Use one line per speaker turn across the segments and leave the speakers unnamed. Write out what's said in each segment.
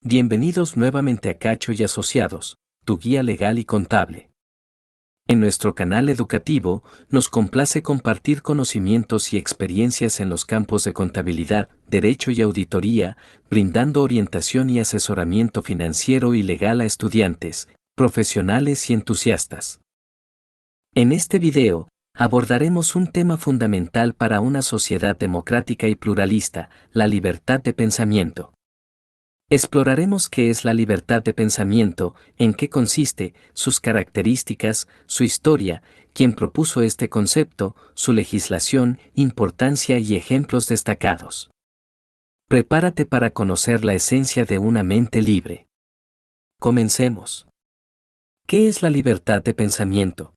Bienvenidos nuevamente a Cacho y Asociados, tu guía legal y contable. En nuestro canal educativo, nos complace compartir conocimientos y experiencias en los campos de contabilidad, derecho y auditoría, brindando orientación y asesoramiento financiero y legal a estudiantes, profesionales y entusiastas. En este video, abordaremos un tema fundamental para una sociedad democrática y pluralista, la libertad de pensamiento. Exploraremos qué es la libertad de pensamiento, en qué consiste, sus características, su historia, quién propuso este concepto, su legislación, importancia y ejemplos destacados. Prepárate para conocer la esencia de una mente libre. Comencemos. ¿Qué es la libertad de pensamiento?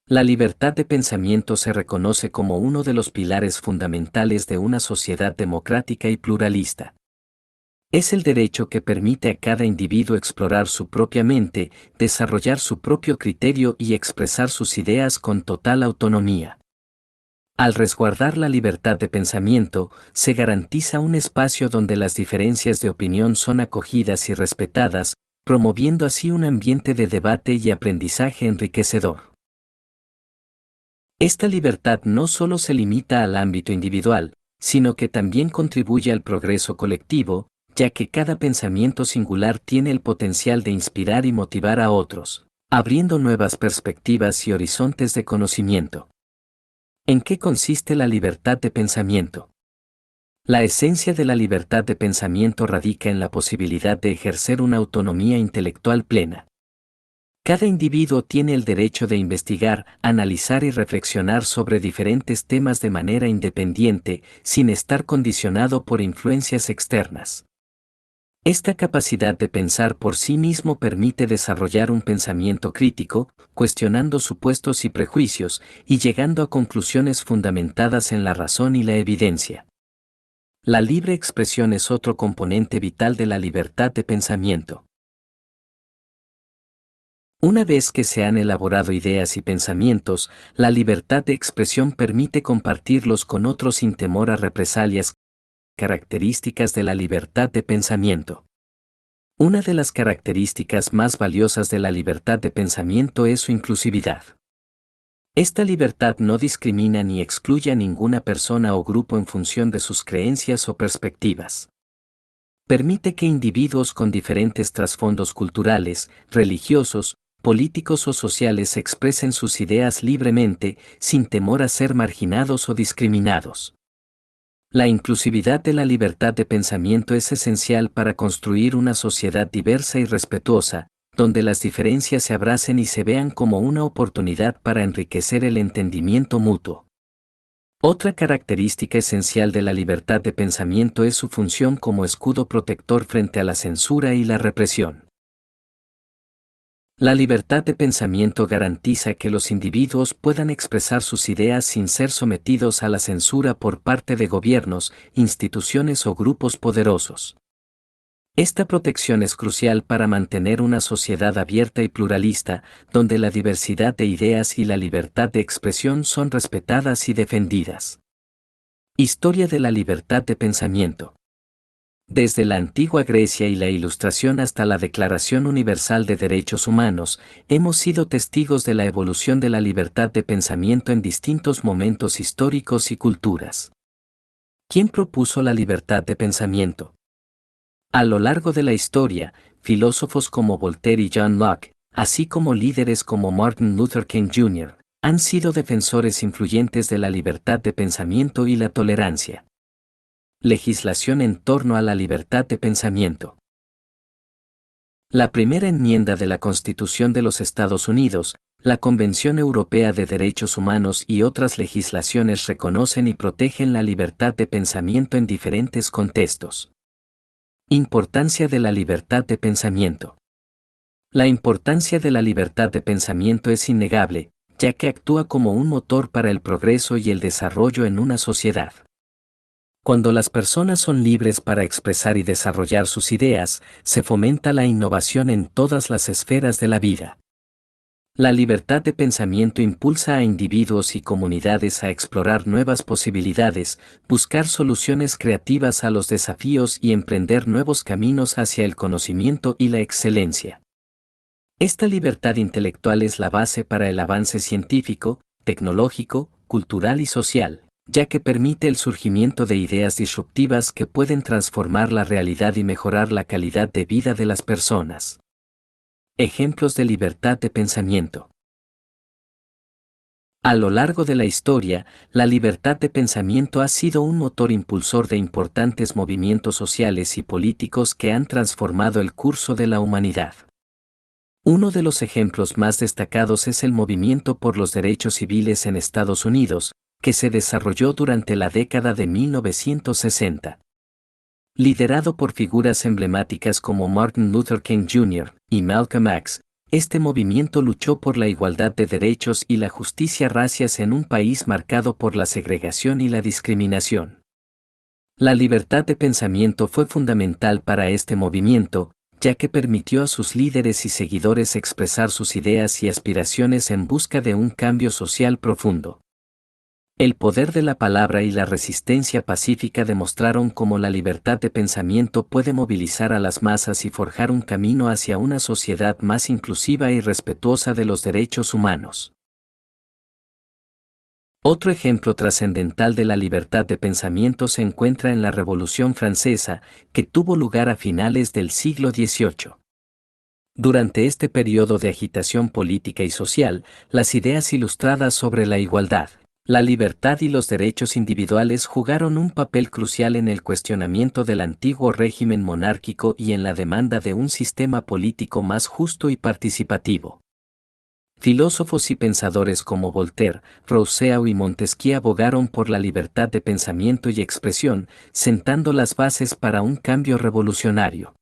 La libertad de pensamiento se reconoce como uno de los pilares fundamentales de una sociedad democrática y pluralista. Es el derecho que permite a cada individuo explorar su propia mente, desarrollar su propio criterio y expresar sus ideas con total autonomía. Al resguardar la libertad de pensamiento, se garantiza un espacio donde las diferencias de opinión son acogidas y respetadas, promoviendo así un ambiente de debate y aprendizaje enriquecedor. Esta libertad no solo se limita al ámbito individual, sino que también contribuye al progreso colectivo, ya que cada pensamiento singular tiene el potencial de inspirar y motivar a otros, abriendo nuevas perspectivas y horizontes de conocimiento. ¿En qué consiste la libertad de pensamiento? La esencia de la libertad de pensamiento radica en la posibilidad de ejercer una autonomía intelectual plena. Cada individuo tiene el derecho de investigar, analizar y reflexionar sobre diferentes temas de manera independiente, sin estar condicionado por influencias externas. Esta capacidad de pensar por sí mismo permite desarrollar un pensamiento crítico, cuestionando supuestos y prejuicios, y llegando a conclusiones fundamentadas en la razón y la evidencia. La libre expresión es otro componente vital de la libertad de pensamiento. Una vez que se han elaborado ideas y pensamientos, la libertad de expresión permite compartirlos con otros sin temor a represalias, características de la libertad de pensamiento. Una de las características más valiosas de la libertad de pensamiento es su inclusividad. Esta libertad no discrimina ni excluye a ninguna persona o grupo en función de sus creencias o perspectivas. Permite que individuos con diferentes trasfondos culturales, religiosos, políticos o sociales se expresen sus ideas libremente, sin temor a ser marginados o discriminados. La inclusividad de la libertad de pensamiento es esencial para construir una sociedad diversa y respetuosa, donde las diferencias se abracen y se vean como una oportunidad para enriquecer el entendimiento mutuo. Otra característica esencial de la libertad de pensamiento es su función como escudo protector frente a la censura y la represión. La libertad de pensamiento garantiza que los individuos puedan expresar sus ideas sin ser sometidos a la censura por parte de gobiernos, instituciones o grupos poderosos. Esta protección es crucial para mantener una sociedad abierta y pluralista, donde la diversidad de ideas y la libertad de expresión son respetadas y defendidas. Historia de la libertad de pensamiento. Desde la antigua Grecia y la Ilustración hasta la Declaración Universal de Derechos Humanos, hemos sido testigos de la evolución de la libertad de pensamiento en distintos momentos históricos y culturas. ¿Quién propuso la libertad de pensamiento? A lo largo de la historia, filósofos como Voltaire y John Locke, así como líderes como Martin Luther King Jr., han sido defensores influyentes de la libertad de pensamiento y la tolerancia. Legislación en torno a la libertad de pensamiento. La primera enmienda de la Constitución de los Estados Unidos, la Convención Europea de Derechos Humanos y otras legislaciones reconocen y protegen la libertad de pensamiento en diferentes contextos. Importancia de la libertad de pensamiento. La importancia de la libertad de pensamiento es innegable, ya que actúa como un motor para el progreso y el desarrollo en una sociedad. Cuando las personas son libres para expresar y desarrollar sus ideas, se fomenta la innovación en todas las esferas de la vida. La libertad de pensamiento impulsa a individuos y comunidades a explorar nuevas posibilidades, buscar soluciones creativas a los desafíos y emprender nuevos caminos hacia el conocimiento y la excelencia. Esta libertad intelectual es la base para el avance científico, tecnológico, cultural y social, ya que permite el surgimiento de ideas disruptivas que pueden transformar la realidad y mejorar la calidad de vida de las personas. Ejemplos de libertad de pensamiento. A lo largo de la historia, la libertad de pensamiento ha sido un motor impulsor de importantes movimientos sociales y políticos que han transformado el curso de la humanidad. Uno de los ejemplos más destacados es el movimiento por los derechos civiles en Estados Unidos, que se desarrolló durante la década de 1960. Liderado por figuras emblemáticas como Martin Luther King Jr. y Malcolm X, este movimiento luchó por la igualdad de derechos y la justicia racial en un país marcado por la segregación y la discriminación. La libertad de pensamiento fue fundamental para este movimiento, ya que permitió a sus líderes y seguidores expresar sus ideas y aspiraciones en busca de un cambio social profundo. El poder de la palabra y la resistencia pacífica demostraron cómo la libertad de pensamiento puede movilizar a las masas y forjar un camino hacia una sociedad más inclusiva y respetuosa de los derechos humanos. Otro ejemplo trascendental de la libertad de pensamiento se encuentra en la Revolución Francesa, que tuvo lugar a finales del siglo XVIII. Durante este periodo de agitación política y social, las ideas ilustradas sobre la igualdad, la libertad y los derechos individuales jugaron un papel crucial en el cuestionamiento del antiguo régimen monárquico y en la demanda de un sistema político más justo y participativo. Filósofos y pensadores como Voltaire, Rousseau y Montesquieu abogaron por la libertad de pensamiento y expresión, sentando las bases para un cambio revolucionario.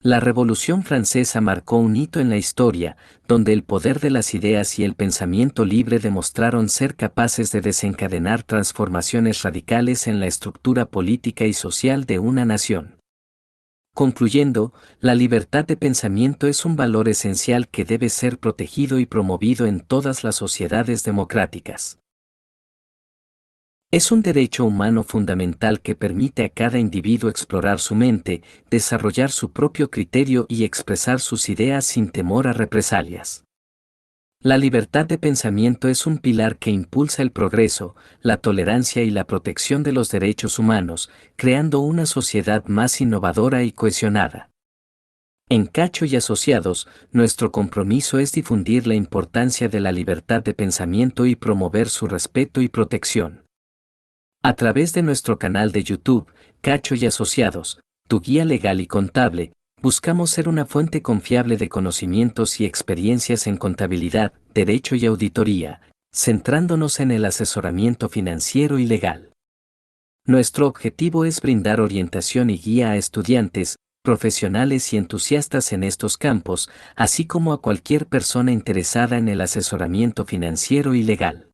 La Revolución Francesa marcó un hito en la historia, donde el poder de las ideas y el pensamiento libre demostraron ser capaces de desencadenar transformaciones radicales en la estructura política y social de una nación. Concluyendo, la libertad de pensamiento es un valor esencial que debe ser protegido y promovido en todas las sociedades democráticas. Es un derecho humano fundamental que permite a cada individuo explorar su mente, desarrollar su propio criterio y expresar sus ideas sin temor a represalias. La libertad de pensamiento es un pilar que impulsa el progreso, la tolerancia y la protección de los derechos humanos, creando una sociedad más innovadora y cohesionada. En Cacho y Asociados, nuestro compromiso es difundir la importancia de la libertad de pensamiento y promover su respeto y protección. A través de nuestro canal de YouTube, Cacho y Asociados, tu guía legal y contable, buscamos ser una fuente confiable de conocimientos y experiencias en contabilidad, derecho y auditoría, centrándonos en el asesoramiento financiero y legal. Nuestro objetivo es brindar orientación y guía a estudiantes, profesionales y entusiastas en estos campos, así como a cualquier persona interesada en el asesoramiento financiero y legal.